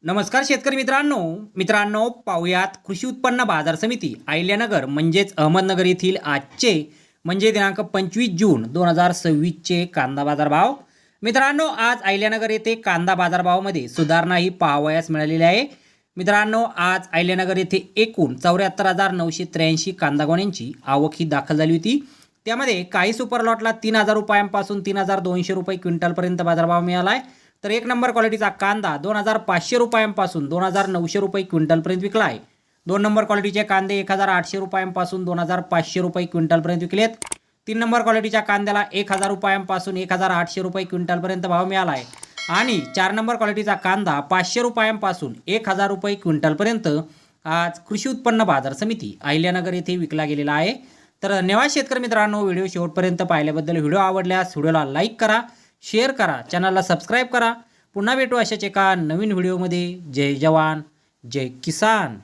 नमस्कार शेतकरी मित्रांनो पाहुयात कृषी उत्पन्न बाजार समिती अहिल्यानगर म्हणजेच अहमदनगर येथील आजचे म्हणजे दिनांक 25 जून 2026 चे कांदा बाजार भाव। मित्रांनो आज अहिल्यानगर येथे कांदा बाजार भावामध्ये सुधारणा ही पाहावयास मिळालेली आहे। मित्रांनो आज अहिल्यानगर येथे एकूण 74,983 कांदा गोण्यांची आवक ही दाखल झाली होती। त्यामध्ये काही सुपर लॉटला 3,000 रुपयांपासून 3,200 रुपये क्विंटलपर्यंत बाजारभाव मिळाला आहे। तर एक नंबर क्वालिटीचा कांदा 2,500 रुपयांपासून 2,900 रुपये क्विंटलपर्यंत विकला आहे। दोन नंबर क्वालिटीचे कांदे 1,800 रुपयांपासून 2,500 रुपये क्विंटलपर्यंत विकलेत। तीन नंबर क्वालिटीच्या कांद्याला 1,000 रुपयांपासून 1,800 रुपये क्विंटलपर्यंत भाव मिळाला आहे। आणि चार नंबर क्वालिटीचा कांदा 500 रुपयांपासून 1,000 रुपये क्विंटलपर्यंत आज कृषी उत्पन्न बाजार समिती अहिल्यानगर येथे विकला गेलेला आहे। तर धन्यवाद शेतकरी मित्रांनो, व्हिडिओ शेवटपर्यंत पाहिल्याबद्दल। व्हिडिओ आवडल्यास व्हिडिओला लाईक करा, शेअर करा, चॅनलला सबस्क्राईब करा। पुन्हा भेटू अशाच एका नवीन व्हिडिओमध्ये। जय जवान जय किसान।